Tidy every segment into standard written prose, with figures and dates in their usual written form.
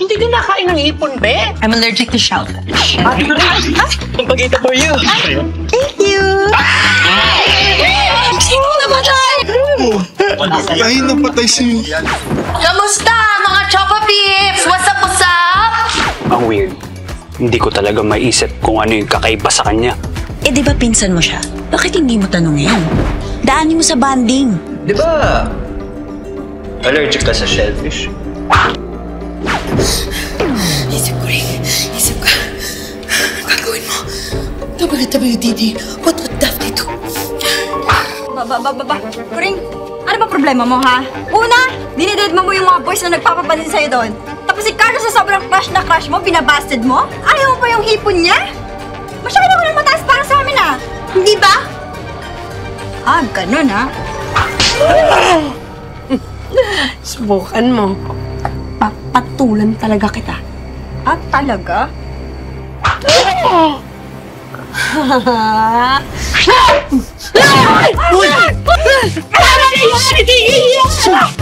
Hindi ka nakain ng hipon, be? I'm allergic to shellfish. Ang pagkita for you. Thank you! Sino namatay? Ay, napatay si... Kamusta, mga Chopa Peeps? What's up, what's up? Ang weird. Hindi ko talaga maisip kung ano yung kakaiba sa kanya. Eh, di ba pinsan mo siya? Bakit hindi mo tanongin? Daanin mo sa banding. Di ba allergic ka sa shellfish? Isip ko rin. Isip ka. Gagawin mo. WWDD. What would Daphne do? Kuring, ano ba problema mo, ha? Una, dinidate mo yung mga boys na nagpapapansin sa'yo doon. Tapos si Carlos sa sobrang crush mo, binabasted mo? Ayaw mo pa yung hipon niya? Masyado ko na mataas para sa amin, ha? Hindi ba? Ah, ganun, ha? Subukan mo. Papatulan talaga kita. Ah, talaga?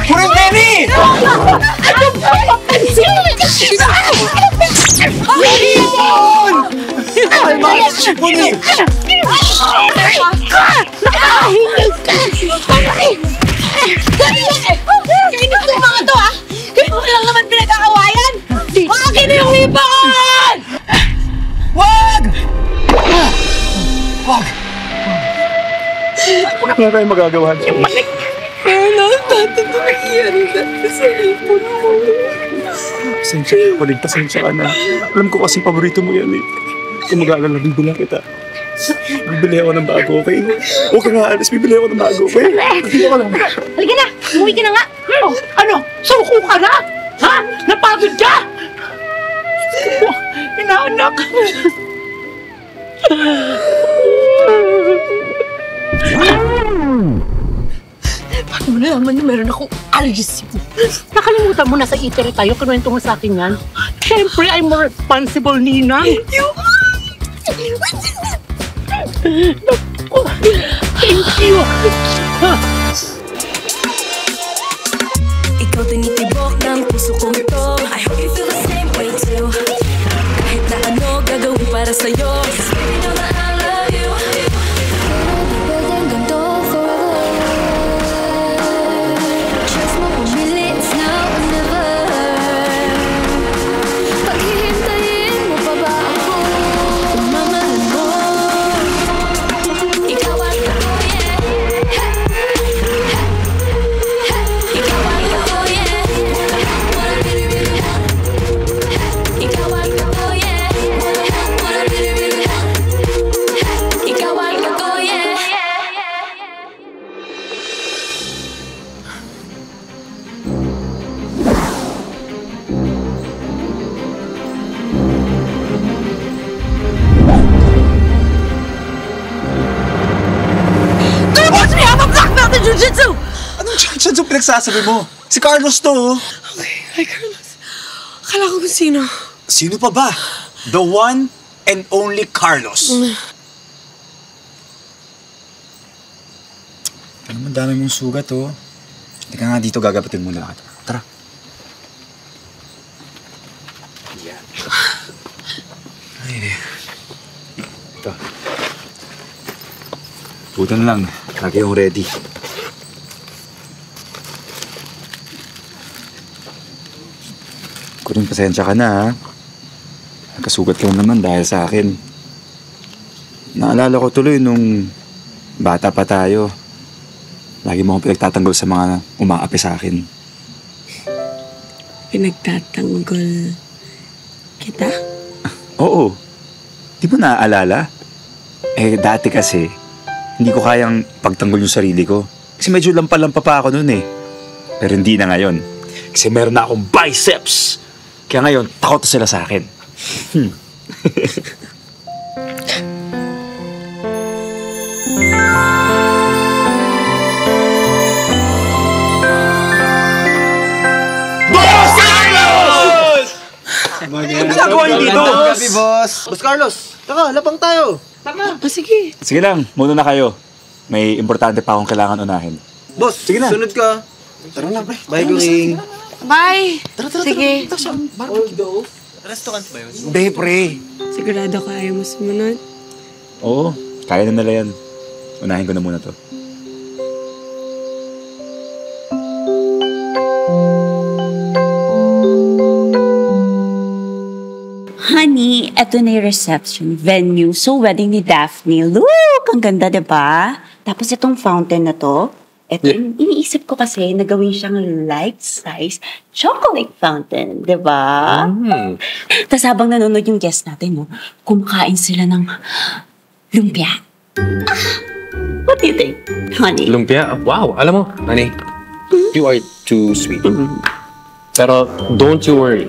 Purang Benny! Ay, bakit si Puni? Kainis ng mga to, ha? Kaya mo lang naman pinag-aawayan! Akin na yung hipon! Wag! Wag! Wala tayong magagawa. Ano? Tato ito nangyayari dati sa hipon mo. Pasensya ka na. Alam ko kasi paborito mo yan eh. Kung mag-aalala, bibilang kita. Bibili ako ng bago, okay? Huwag ka nga alis, bibili ako ng bago, okay? Bibili ako lang. Halika na! Umuwi ka na nga! Oh, ano? Suko ka na? Ha? Napagod ka? Oh, inaanak. Paano mo nalaman niyo meron akong allergy sibo? Nakalimutan mo na sa eatery tayo, kinuwento mo sa akin yan. Siyempre, I'm more responsible, Nina. Naku, thank you. Ikaw tinitibok ng puso kong to. I hope you feel the same way too. Kahit na ano gagawin para sa'yo, just let me know that I love you. Building ganito forever. Trust mo pumili, it's now or never. Paghihintayin mo pa ba ako? Mamahalin mo. Ikaw ang ako, yeah. Ikaw ang ako, yeah. What I really, really want. Ikaw ang ako, yeah. What I really, really want. Ikaw ang ako, yeah. Boss, we have a black belt in Jiu-Jitsu! Anong chance yung pinagsasabi mo? Si Carlos to, oh. Okay, hi Carlos. Akala ko kung sino. Sino pa ba? The one and only Carlos. Ano naman dami mong sugat, oh. Teka nga dito, gagapatin mo na. Tara. Yan. Ay, ito. Buta na lang. Lagi yung ready. Kuring, pasensya ka na, ha? Nagkasugat ka naman dahil sa akin. Naalala ko tuloy nung bata pa tayo. Lagi mo akong pinagtatanggol sa mga umaapi sa akin. Pinagtatanggol kita? Oo. Di mo naaalala? Eh, dati kasi, hindi ko kayang pagtanggol yung sarili ko. Kasi medyo lampa-lampa pa ako noon eh. Pero hindi na ngayon. Kasi meron na akong biceps. Kaya ngayon, takot na sila sa akin. Ano ginagawa niyo dito? Gabi, boss. Boss Carlos, taka, lapang tayo. Tama. Sige. Sige lang, muna na kayo. May importante pa akong kailangan unahin. Boss, Sige na. sunod ka. Tara na, pre. Bye, Guring. Bye! Sige. Restaurant ba yun? Hindi, pre. Sigurado ka ayaw mo sumunod? Oo, kaya na nila yan. Unahin ko na muna to. Honey, eto na yung reception venue. So, wedding ni Daphne. Look! Ang ganda, diba? Tapos itong fountain na to, eto, iniisip ko kasi na gawin siyang life-size chocolate fountain, diba? Tapos habang nanonood yung guest natin, no, kumakain sila ng lumpia. What do you think, honey? Lumpia? Wow, alam mo, honey, you are too sweet. Pero don't you worry.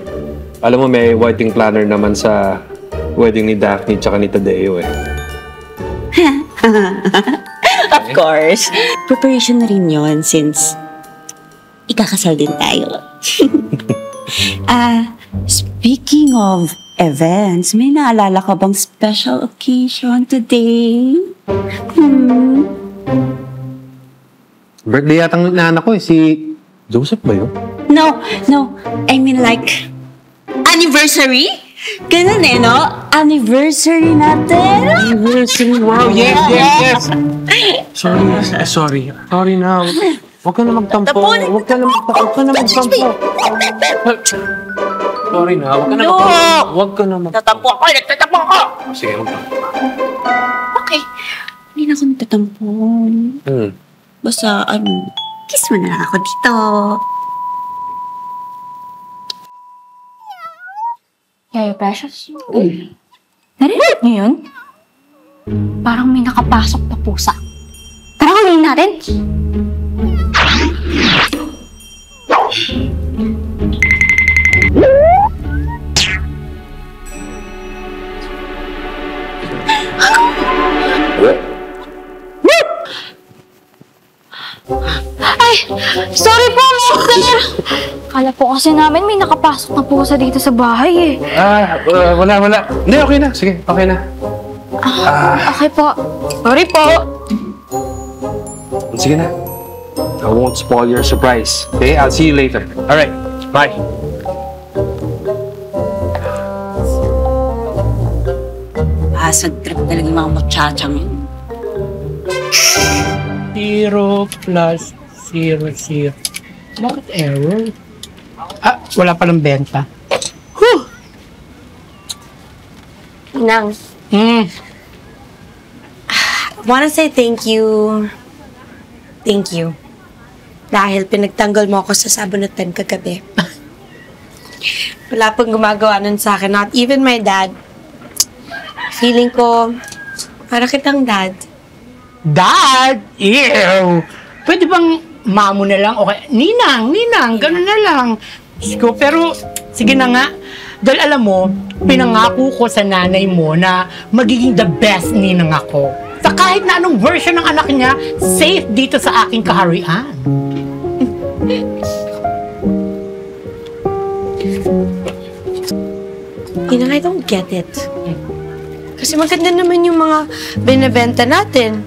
Alam mo, may wedding planner naman sa wedding ni Daphne tsaka ni Tadeo eh. Of course. Preparation na rin yun since ikakasal din tayo. Speaking of events, may naalala ka bang special occasion today? Birthday yata ng naanak ko eh, si Joseph ba yun? No. I mean like, anniversary? Ganun eh, no? Anniversary natin. Anniversary, wow, yes. Sorry na. Huwag ka na magtampo. Huwag ka na magtampo. Sorry na, huwag ka na magtampo. Nagtatampo ako! Sige, magtampo. Okay. Hindi na ako nagtatampo. Basta, kiss mo na lang ako dito. Yayo, Precious. Narinig niyo yun? Parang may nakapasok na pusa. Tara, kunin natin. Ay! Sorry po, mister! Kala po kasi namin may nakapasok na pusa dito sa bahay eh. Wala. Hindi, okay na. Sige, okay na. Okay po. Sorry po. Sige na. I won't spoil your surprise. Okay, I'll see you later. Alright, bye. Asad trip talaga yung mga muchachang yun. 0 plus 0. Bakit error? Wala palang benta. Nang. I wanna say thank you. Thank you. Dahil pinagtanggol mo ako sa sabunutan kagabi. Wala pang gumagawa nun sa akin. Not even my dad. Feeling ko, para kitang dad. Dad? Ew! Pwede bang mamo na lang? Okay. Ninang, ganun na lang. Pero, sige na nga. Dahil alam mo, pinangako ko sa nanay mo na magiging the best ninang ako. Sa kahit na anong version ng anak niya, safe dito sa aking kaharian. Ninang, I don't get it. Kasi maganda naman yung mga binibenta natin.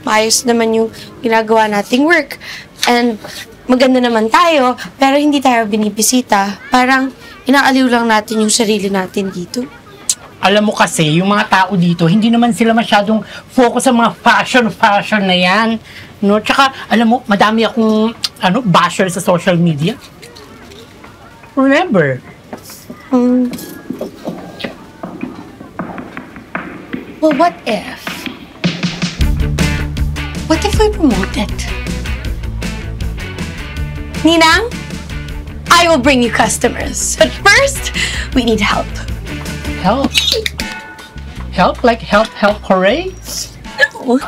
Maayos naman yung ginagawa nating work. And maganda naman tayo, pero hindi tayo binibisita. Parang inaaliw lang natin yung sarili natin dito. Alam mo kasi, yung mga tao dito, hindi naman sila masyadong focus sa mga fashion na yan. No? Tsaka, alam mo, madami akong basher sa social media. Remember? Well, what if we promote it? Ninang, I will bring you customers. But first, we need help. Help? Help? Like help, hooray? No.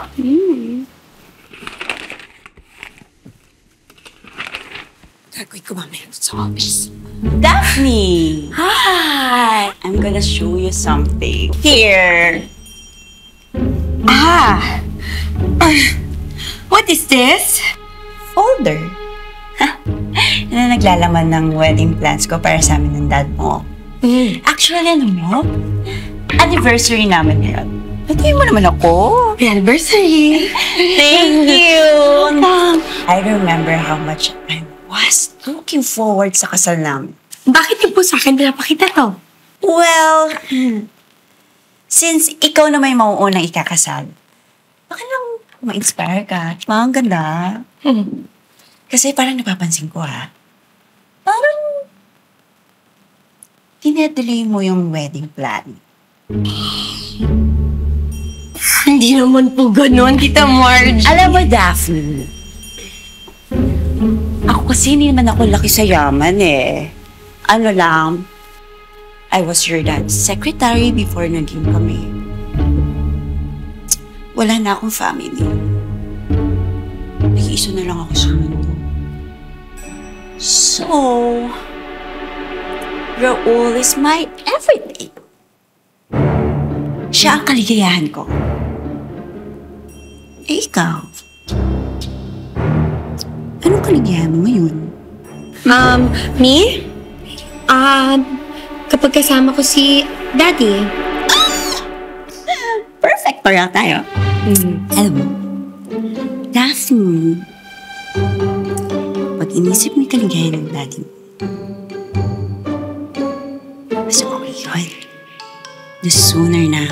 Gagawin ko mamaya sa office. Daphne! Hi! I'm gonna show you something. Here! What is this? Folder. Na naglalaman ng wedding plans ko para sa amin ng dad mo. Actually, ano mo? Anniversary namin ngayon. Patuloy mo naman ako. Happy anniversary! Thank you! I remember how much I'm was looking forward sa kasal namin. Bakit niyo po sa akin pinapakita to? Well, since ikaw na may mauunang ikakasal, baka lang ma-inspire ka. Ang ganda. Kasi parang napapansin ko parang tinedelay mo yung wedding plan. Hindi naman po ganun, Tita Marge. Alam mo, Daphne, ako kasi hindi naman ako laki sa yaman Ano lang, I was your dad's secretary before naging kami. Wala na akong family. Nag-iisa na lang ako sa mundo. So, Raul is my everything. Siya ang kaligayahan ko. Ikaw? Anong kaligayahan mo ngayon? Me? Kapag kasama ko si Daddy. Perfect para tayo. Alam mo, Daphne, pag inisip mo yung kaligayahan ng daddy mo, mas okay yun. The sooner na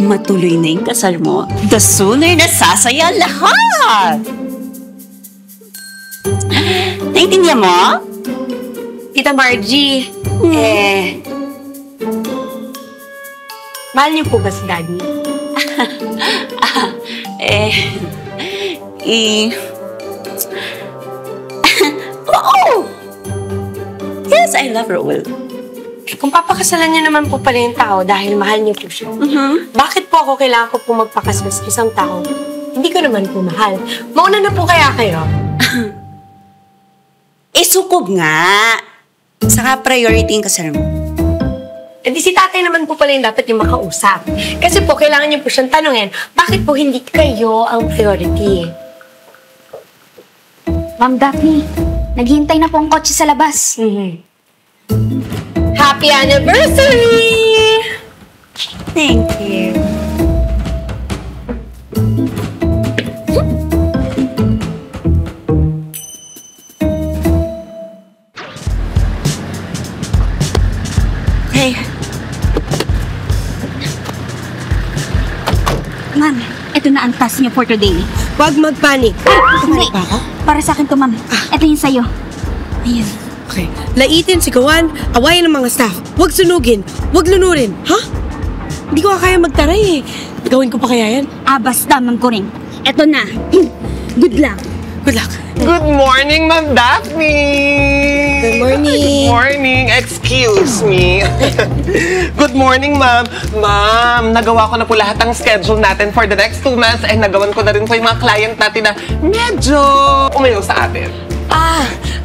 matuloy na yung kasal mo, the sooner na sasaya lahat! Naintindihan mo? Tita Margie, mahal niyo po ba si Daddy? Oo! Yes, I love Raul. Kung papakasalan niyo naman po pala yung tao dahil mahal niyo po siya, bakit po ako kailangan ko po magpakasal sa isang tao? Hindi ko naman po mahal. Mauna na po kaya kayo? Sukob nga. Saka priority yung kasal mo. Eh di si tatay naman po pala yung dapat yung makausap. Kasi po, kailangan niyo po siyang tanungin, bakit po hindi kayo ang priority? Ma'am Daphne, naghihintay na po ang kotse sa labas. Happy anniversary! Thank you. Hey. Ma'am, ito na ang task niyo for today. Huwag mag-panic. Hindi. Para sa akin to, ma'am. Ito yung sa'yo. Ayan. Okay. Laitin, sigawan, awayan ng mga staff. Huwag sunugin, huwag lunurin. Ha? Hindi ko kaya magtaray Gawin ko pa kaya yan? Basta, Ma'am Coring. Ito na. Good luck. Good luck. Good morning, Ma'am Daphne! Good morning. Good morning. Excuse me. Good morning, Ma'am. Ma'am, nagawa ko na po lahat ng schedule natin for the next 2 months and nagawan ko na rin po yung mga client natin na medyo umayaw sa atin.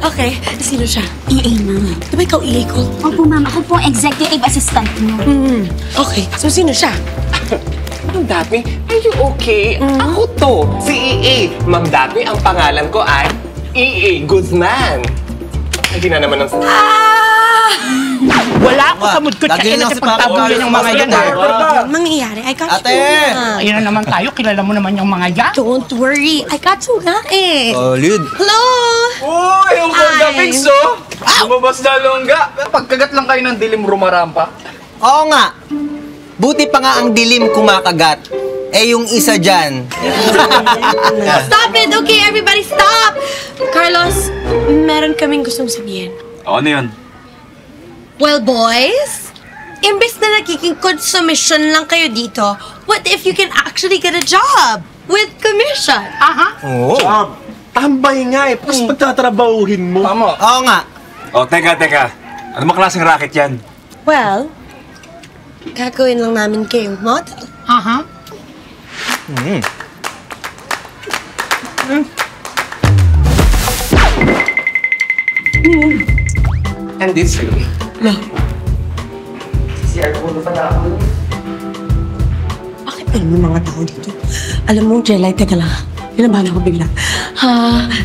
Okay. Sino siya? EA, ma'am. Di ba ikaw EA ko? Opo, ma'am. Ako po ang executive assistant mo. Okay. So, sino siya? Ma'am Daphne, are you okay? Ako to, si EA. Ma'am Daphne, ang pangalan ko ay EA Guzman. Hindi na naman ang Wala ako sa mood ko tsaka na sa pagtabong yan yung mga yan. Ang mangyayari, I got Ate! Ayan na naman tayo, kilala mo naman yung mga yan. Don't worry, I got you nga Solid. Hello! Uy, yung Konda Fix, oh! Lumabas na longga. Pagkagat lang kayo ng dilim rumarampa. Oo nga. Buti pa nga ang dilim kumakagat. Yung isa dyan. Stop it! Okay, everybody stop! Carlos, meron kaming gustong sabihin. Ano yun? Well, boys, imbes na nagiging consummation lang kayo dito, what if you can actually get a job with commission? Oo. Tambay nga Plus pagtatrabahuhin mo. Tama. Oo nga. Teka. Ano ba klaseng racket yan? Well, gagawin lang namin kayong model. And this way. Bakit ba yung mga tao dito? Alam mo, Jelay, teka lang. Pinabahan ako bigla.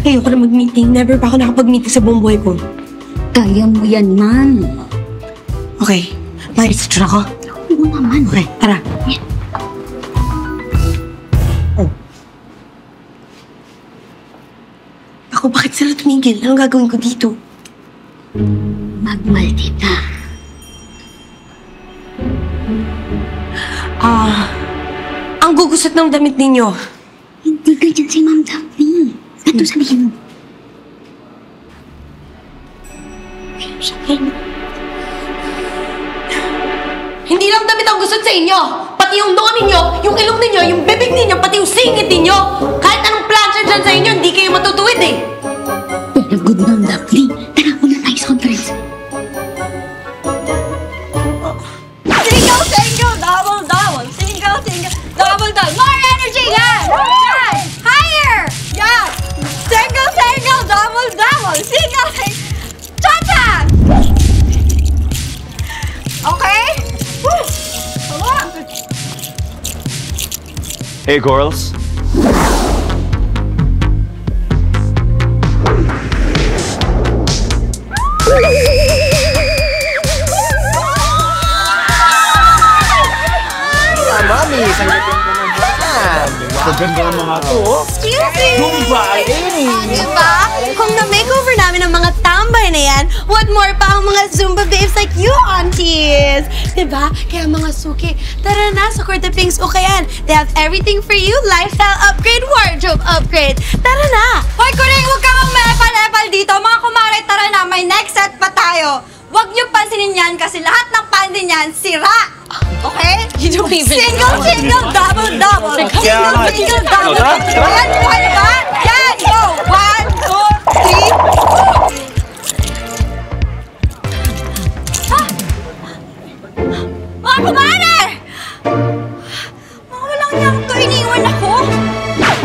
Ngayon ko na mag-meeting. Never pa ako nakapag-meeting sa buong buhay ko. Kaya mo yan, ma'am. Okay. Mag-research ako. Oo naman. Okay, tara. Ako, bakit sila tumigil. Anong gagawin ko dito? Magmaldita. Ang gugusot ng damit ninyo. Hindi ganyan si Ma'am Daphne. Ano sabihin mo? Hindi lang damit ang gusot sa inyo. Pati yung noo ninyo, yung ilong ninyo, yung bibig ninyo, pati yung singit ninyo. Kahit anong plansya dyan sa inyo, hindi kayo matutuwid eh. Pero good Ma'am Daphne. Tara, una tayo sa conference. Single, single, double, double. Single, single, double, double. More energy, yan! Yan! Higher! Yan! Single, single, double, double. Single, single. Cha-cha! Okay? Woo! Hey, girls. Mami, sanggit yung naman. Magaganda ng mga to. Excuse me! Dubai! Diba? Kung na-makeover namin ang mga tambay na yan, what more pa ang mga Zumba babes like you, aunties? Diba? Kaya mga suki, tara na sa Corte Pinks Ukayan. They have everything for you. Lifestyle upgrade, wardrobe upgrade. Tara na! Hoy, Kuring, huwag kang umepal-epal dito. Mga kumare, tara na. May next set pa tayo. Huwag niyo pansinin yan kasi lahat ng panty niyan sira. Okay? You don't even Single, single, double, double. Single, single, double, double. Yan, buhay na ba? Yan, go! 1, 2, 3. Mga kumare! Mga walang niyang to, iniwan ako.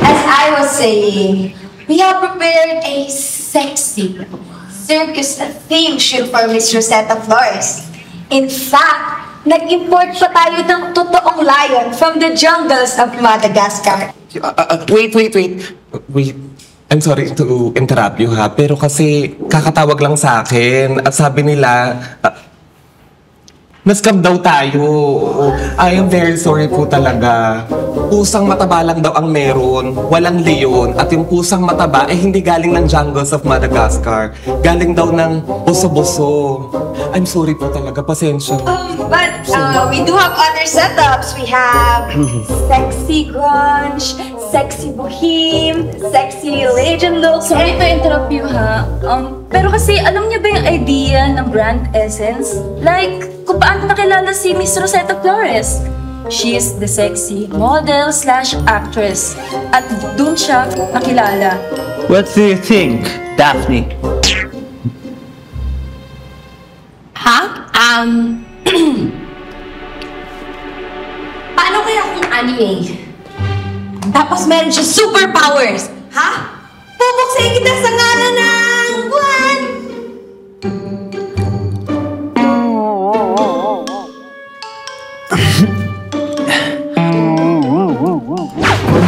As I was saying, we have prepared a sexy circus-themed shoot for Miss Rosetta Flores. In fact, nag-import pa tayo ng totoong lion from the jungles of Madagascar. Wait. I'm sorry to interrupt you ha, pero kasi kakatawag lang sa akin at sabi nila, na-scam daw tayo. I am very sorry po talaga. Pusang mataba lang daw ang meron, walang leon. At yung pusang mataba ay hindi galing ng jungles of Madagascar. Galing daw ng boso-boso. I'm sorry po talaga, pasensya. But we do have other setups. We have sexy grunge, sexy boheme, sexy legend look. Sorry to interrupt you ha. Pero kasi alam niyo ba yung idea ng brand essence? Like, kung paano nakilala si Miss Rosetta Flores? She is the sexy model/actress. At dun siya nakilala. What do you think, Daphne? Ha? Paano kaya kung anime? Tapos meron siya superpowers. Ha? Pupuksayin kita sa ngalan ng buwan!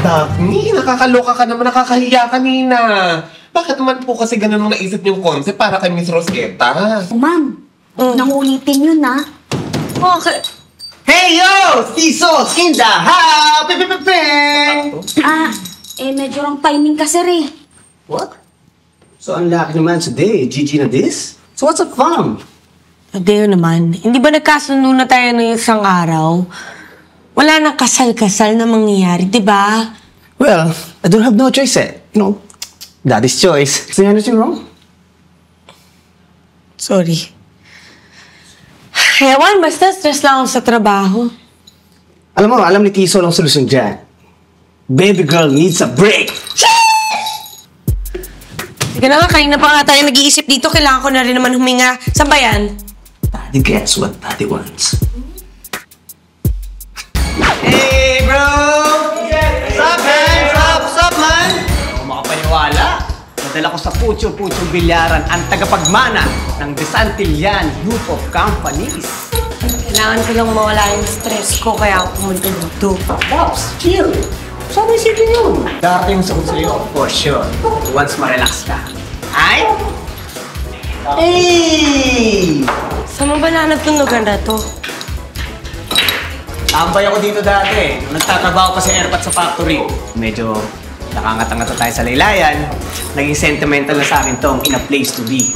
Daphne, nakakaloka ka naman, nakakahiya kanina. Bakit naman po kasi ganun ang naisip niyong concept para kay Miss Rosetta? Ma'am, nangulitin yun na. Okay. Hey yo! Tiso! Skinda! Ha! Pipipiping! Medyo wrong timing ka, sir eh. What? So unlucky naman today. GG na this? So what's up, fam? Adeo naman, hindi ba nagkasundo na tayo ng isang araw? Wala nang kasal-kasal na mangyayari, di ba? Well, I don't have no choice eh. You know, daddy's choice. Is there anything wrong? Sorry. Ewan, basta stress lang ako sa trabaho. Alam ni Tiso lang solusyon dyan. Baby girl needs a break. Sige na nga, kanina pa nga tayo nag-iisip dito. Kailangan ko na rin naman huminga. Saan ba yan? Daddy gets what daddy wants. Hey, bro! What's up, man? What's up, man? Ako makapaniwala. Nadala ko sa Pucho-Pucho Bilyaran ang tagapagmana ng Desantillan Group of Companies. Kailangan ko lang mawala yung stress ko, kaya ako pumunta dito. Pops, chill. Saan mo isipin yun? Darating sa sa'yo, for sure. Once ma-relax ka. Ay? Hey! Saan mo ba nanap yung lugar na to? Tambay ako dito dati. Nung nagtatrabaho pa sa airpat sa factory. Medyo nakangata-ngata tayo sa laylayan, naging sentimental na sa akin tong In a Place to Be.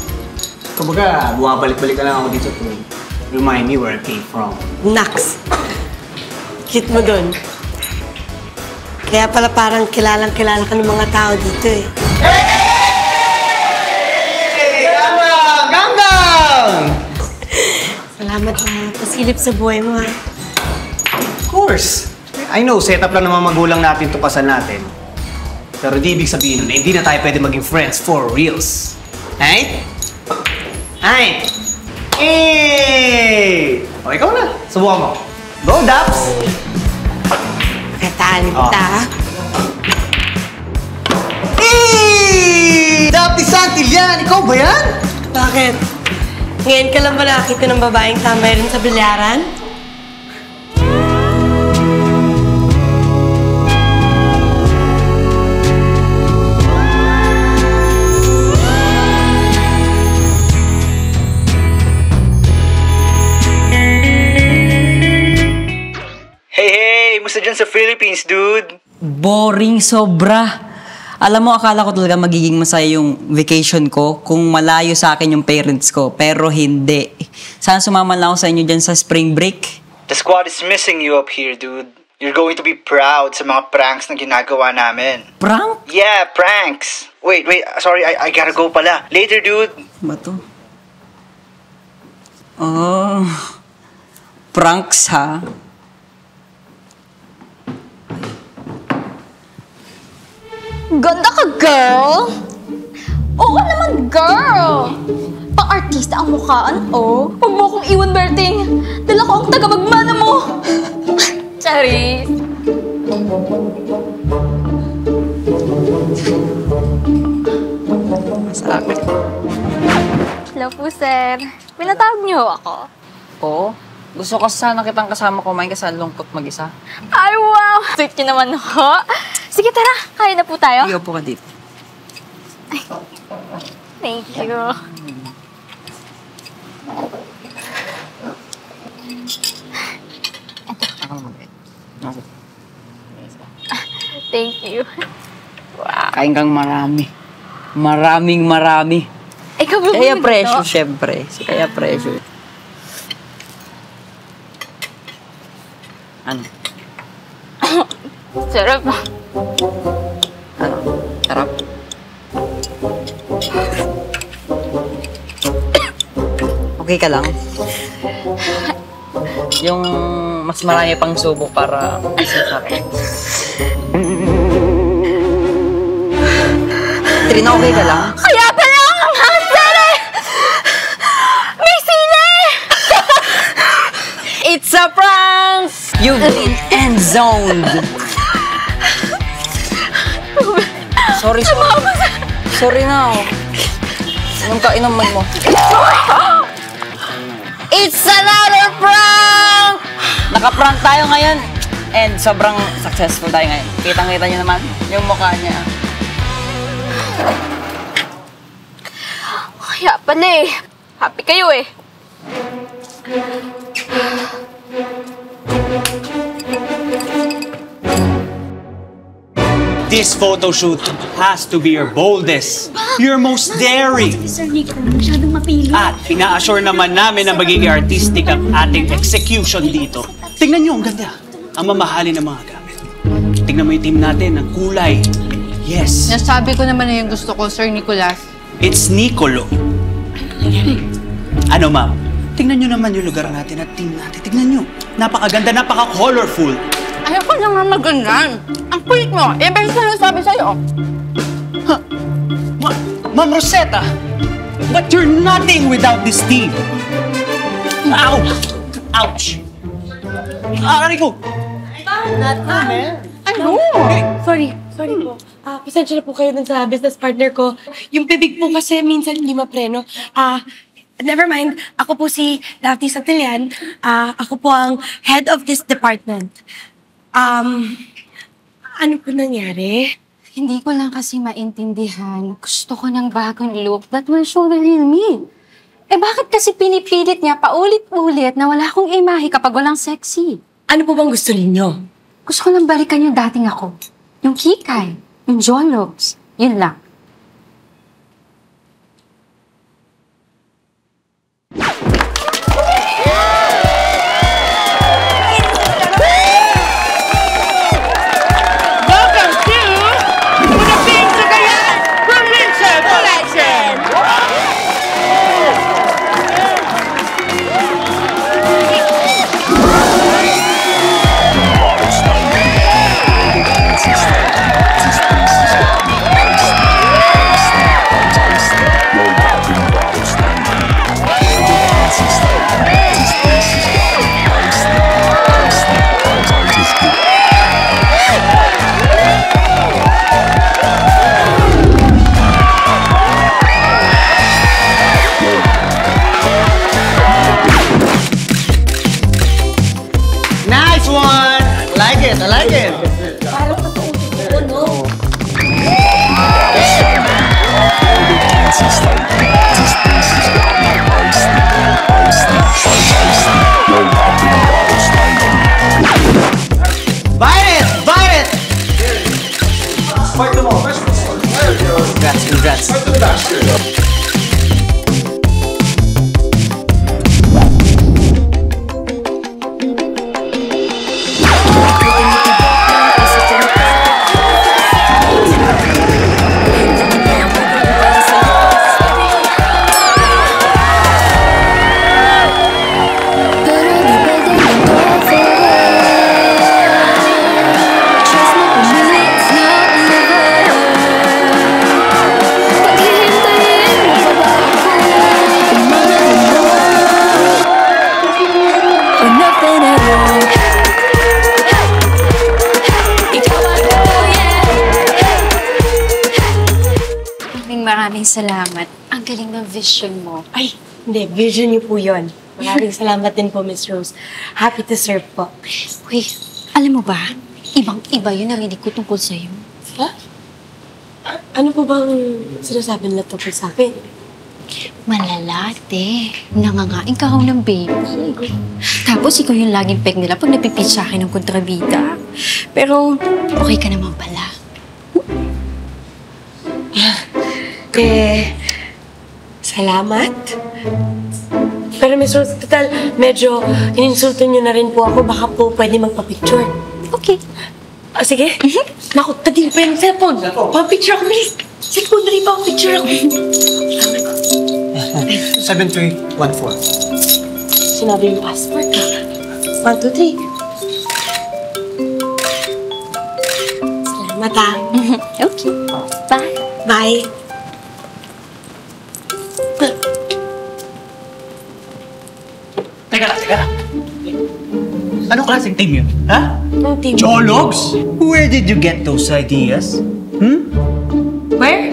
Kumbaga, bumabalik-balik na lang ako dito to remind me where I came from. Naks. Cute mo dun. Kaya pala parang kilalang-kilala ka ng mga tao dito eh. Hey! Ganggang! Salamat na pasilip sa buhay mo ha. Of course. I know, setup lang naman magulang natin to kasal natin. Pero di ibig sabihin nun, hindi na tayo pwede maging friends for reals. Right? Ay! Eh! O, ikaw na. Subukan mo. Go, Daps! Kataan kita, ha? Eh! Daps Santillan! Ikaw ba yan? Bakit? Ngayon ka lang ba nakakita ng babaeng tambay rin sa bilyaran? Musta dyan sa Philippines, dude? Boring sobra. Alam mo, akala ko talaga magiging masaya yung vacation ko kung malayo sa akin yung parents ko. Pero hindi. Sana sumama lang ako sa inyo dyan sa spring break. The squad is missing you up here, dude. You're going to be proud sa mga pranks na ginagawa namin. Prank? Yeah, pranks. Wait. Sorry, I gotta go pala. Later, dude. Ba to? Oh. Pranks, ha? Ganda ka, girl! Oo naman, girl! Pang-artista ang mukhaan, oh. Huwag mo akong iwan, Berting. Dala ko ang taga-magmana mo. Charis. Masarap. Hello po, sir. Pinatawag niyo ako. Oo. Gusto ko sana kitang kasama kumain ka sa lungkot mag-isa. Ay, wow! Sweet niyo naman, ho. Sige, tara. Kain na po tayo. Iyo po ka dito. Ay. Thank you. Thank you. Wow. Kain kang marami. Marami. Ikaw ba Kaya presyo, syempre. Si Kaya presyo. Ano? Sarap. Ano? Sarap? Okay ka lang? Yung mas marami pang subok para sa akin. Trina, okay ka lang? Kaya pala ang hassle eh! May sine! It's a prank! You've been end-zoned! Sorry. Sorry na. Anong kainuman mo? It's another prank! Naka-prank tayo ngayon. And sobrang successful tayo ngayon. Kitang-kita niyo naman yung mukha niya. Kaya pala eh. Happy kayo eh. This photo shoot has to be your boldest, your most daring. Sir Nico, masyadong mapili. At ina-assure naman namin na magiging artistic ang ating execution dito. Tingnan nyo, ang ganda. Ang mamahalin ng mga gamit. Tingnan mo yung team natin, ang kulay. Yes. Nasabi ko naman na yung gusto ko, Sir Nicolas. It's Nicolo. Ano, ma'am? Tingnan nyo naman yung lugar natin at team natin. Tingnan nyo. Napakaganda, napaka-colorful. Ayoko naman maganyan. Ang kulit mo. Eh, beses na nasabi sa'yo. Ma'am Rosetta, but you're nothing without this team. Ow! Ouch! Aray ko! Ano? Sorry po. Pasensya na po kayo dun sa business partner ko. Yung bibig po kasi minsan hindi mapreno. Never mind. Ako po si Daphne Santillan. Ako po ang head of this department. Ano po nangyari? Hindi ko lang kasi maintindihan. Gusto ko ng bagong look that will show the real me. Eh bakit kasi pinipilit niya paulit-ulit na wala akong imahe kapag walang sexy? Ano po bang gusto ninyo? Gusto ko nang balikan yung dating ako. Yung kikay. Jologs. Yun lang. Welcome to the Things of Kayan Provincial Collection! Nice one! I like it. Buy it! Congrats. Maraming salamat. Ang galing ng vision mo. Ay, hindi. Vision niyo po yun. Maraming salamat din po, Miss Rose. Happy to serve po. Uy, alam mo ba? Ibang-iba yun narinig ko tungkol sa'yo. Ha? Ano po bang sinasabi nila tungkol sa akin? Malalate. Nangangain ka raw ng baby. Tapos ikaw yung laging peg nila pag napipitch sa akin ng kontrabida. Pero, okay ka naman pala. Salamat. Pero Miss Rose, total, medyo ininsulto niyo na rin po ako. Baka po pwede magpa-picture. Okay. Sige. Naku, tadil pa yung cellphone. Pa-picture ako, please. Cellphone, dali pa ako picture ako. 7314. Sinabi yung passport ka. 1, 2, 3. Salamat ah. Okay. Bye. Bye. Teka lang. Anong klaseng team yun? Ha? Anong team? Jologs? Where did you get those ideas? Where?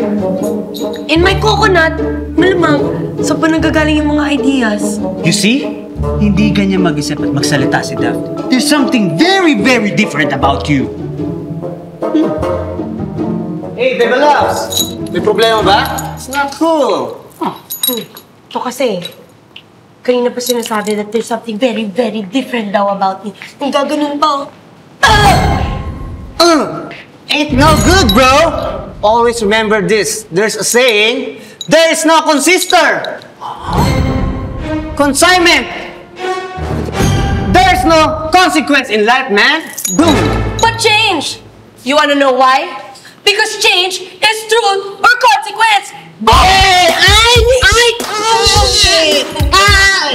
In my coconut. Malamang, saan pa nanggagaling yung mga ideas? You see? Hindi ganyan mag-isip at magsalita si Daphne. There's something very, very different about you. Hey, Bebe Loves! May problema ba? It's not cool. Ito kasi, kanina pa sinasabi that there's something very, very different daw about me. Ang gaganon pa. Ain't no good, bro! Always remember this. There's a saying, there is no consister. Consignment! There's no consequence in life, man. Boom! But change! You wanna know why? Because change is truth or consequence! Hey!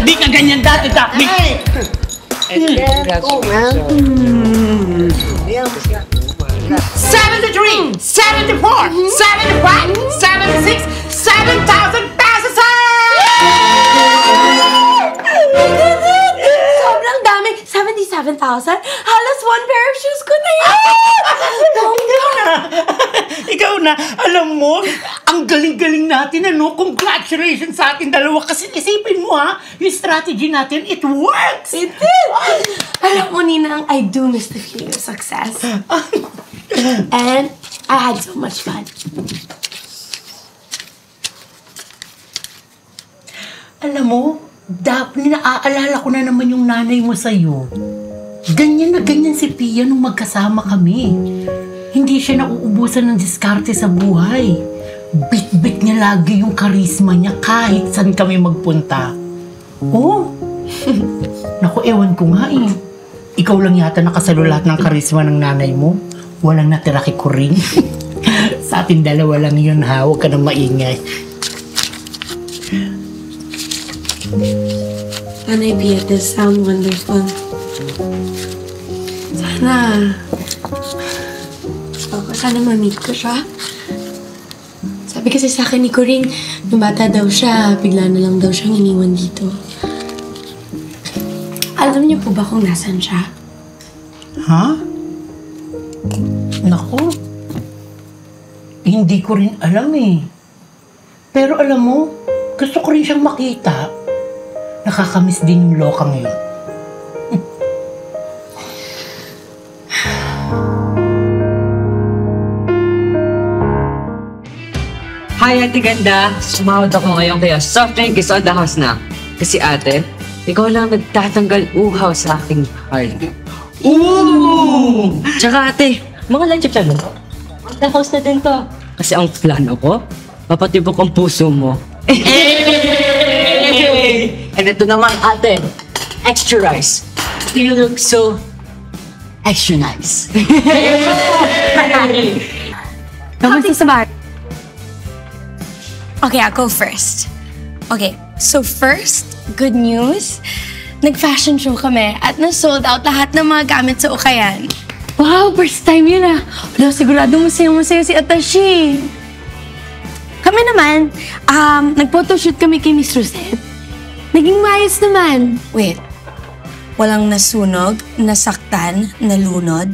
Di ka ganyan dati, Daphne! Oh, man. 73, 74, 75, 76, 7,000 pesos! Sobrang dami! 77,000? Halos one pair of shoes ko na yan! Ikaw na, alam mo, ang galing-galing natin, ano? Congratulations sa ating dalawa. Kasi isipin mo, ha? Yung strategy natin, it works! It did! Alam mo, Ninang, I do miss the feeling of success. And I had so much fun. Alam mo, Daphne, naaalala ko na naman yung nanay mo sa'yo. Ganyan na ganyan si Pia nung magkasama kami. hindi siya nauubusan ng diskarte sa buhay. Bit-bit niya lagi yung karisma niya kahit saan kami magpunta. Oh, naku, ewan ko nga eh. Ikaw lang yata nakasalo lahat ng karisma ng nanay mo. Walang natira kay Kuring. Sa atin dalawa lang yun ha, huwag ka nang maingay. Nanay Beatrice, sound wonderful. Sana ma-meet ko siya. Sabi kasi sa akin ni Kuring, nung bata daw siya, bigla na lang daw siyang iniwan dito. Alam niyo po ba kung nasan siya? Ha? Naku, hindi ko rin alam eh. Pero alam mo, gusto ko rin siyang makita. Nakakamiss din yung lokang yun. Hi, Ate Ganda. Sumawad ako ngayon kaya soft drink is on the house na. Kasi ate, ikaw lang nagtatanggal uhaw sa aking heart. Ooh! Tsaka ate, mga lunch siya mo. On the house na din to. Kasi ang plano ko, papatibok ang puso mo. And ito naman ate, extra rice. You look so extra nice. Kamusta sa bar? Okay, I'll go first. Okay, so first, good news. Nag-fashion show kami at na-sold out lahat ng mga gamit sa Ukayan. Wow, first time yun ah. Wala, sigurado masaya si Atashi. Kami naman, nag-photoshoot kami kay Miss Rosette. Naging maayos naman. Wait, walang nasunog, nasaktan, nalunod?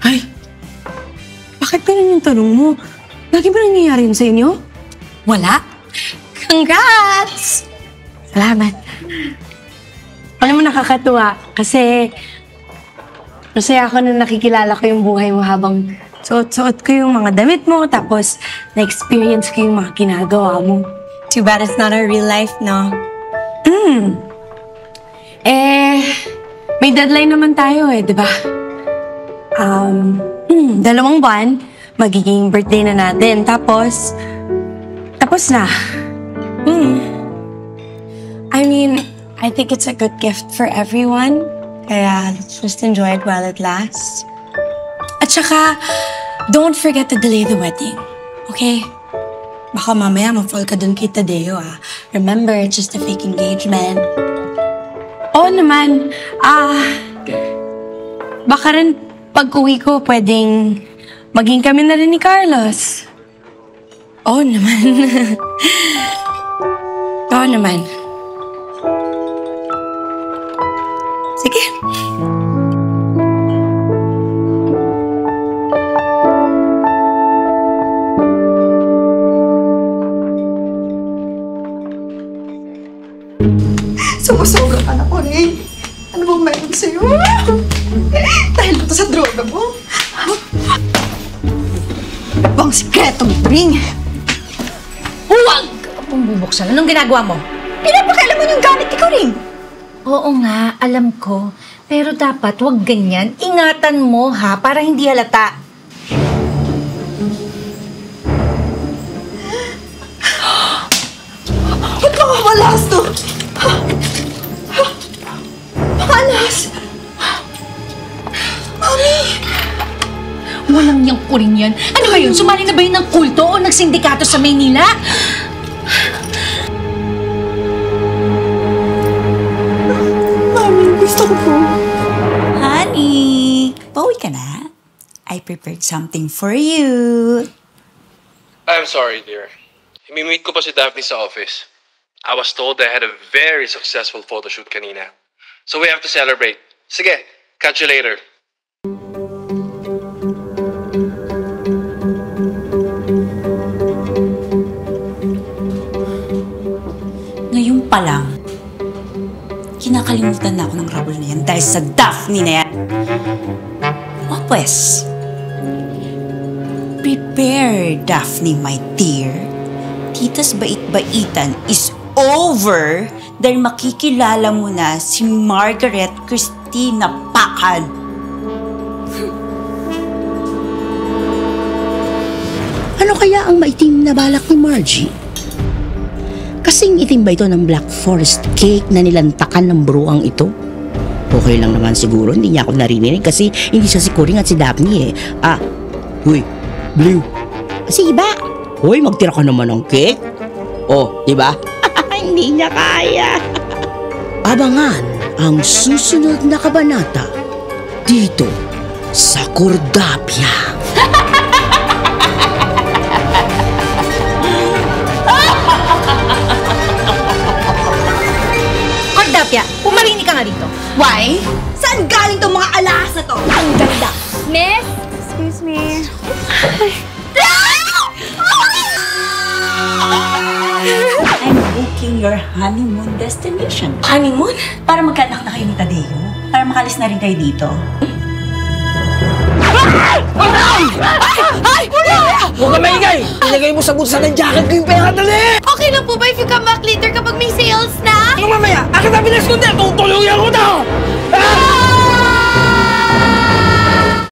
Ay, bakit ganun yung tanong mo? Lagi ba nangyayari yun sa inyo? Wala. Congrats! Salamat. Alam mo, nakakatuwa kasi masaya ako na nakikilala ko yung buhay mo habang suot-suot ko yung mga damit mo tapos na-experience ko yung mga ginagawa mo. Too bad it's not our real life, no? May deadline naman tayo di ba? 2 buwan, magiging birthday na natin. Tapos na. I mean, I think it's a good gift for everyone. Kaya, let's just enjoy it while it lasts. At saka, don't forget to delay the wedding. Okay? Baka mamaya ma-fall ka dun kay Tadeo Remember, it's just a fake engagement. Oo naman. Baka rin pag-uwi ko, pwedeng maging kami na rin ni Carlos. Oo naman. Oo naman. Sige. Sumusobra ka na, Kuring. Ano bang meron sa'yo? Dahil ba ito sa droga mo? Bang sikretong Kuring? Huwag ka pong bubuksan. Anong ginagawa mo? Pinapakailan mo yung gamit ni Kuring. Oo nga, alam ko. Pero dapat huwag ganyan. Ingatan mo ha, para hindi halata. Ba't mga malas to? Malas! Mami! Walang niyang Kuring yan. Ano ba yun? Sumali na ba yun ng kulto o nagsindikato sa Maynila? Mami, gusto ko po. Honey, pauwi ka na? I prepared something for you. I'm sorry, dear. Imi-meet ko pa si Daphne sa office. I was told I had a very successful photoshoot kanina. So we have to celebrate. Sige, catch you later. Ngayon pa lang, kinakalimutan na ako ng Raul na yan dahil sa Daphne na yan. O pues, prepare, Daphne, my dear. Tita's bait-baitan is over dahil makikilala mo na si Margaret Christina Packard. Ano kaya ang maitim na balak ni Margie? Kasing itim ba ito ng Black Forest cake na nilantakan ng bruang ito? Okay lang naman siguro, hindi niya ako narinig kasi hindi siya si Kuring at si Daphne Huy, Blue. Si Iba. Huy, magtira ka naman ng cake. Oh, diba? Hindi niya kaya. Abangan ang susunod na kabanata dito sa Cordapia. Cordapia, pumarinig ka nga dito. Why? Saan galing tong mga alahas na to? Ang ganda! Miss? Excuse me. I'm booking your honeymoon destination. Honeymoon? Para magkaanak na kayo ni Tadeo. Para makalis na rin kayo dito. Ay! Huwag ka maingay! Ilagay mo sa bulsa ng jacket ko yung pera, dali! Okay lang po ba if you come back later kapag may sales na? Ano mamaya? Akin na bilas ko din! Tutuluyan ko na!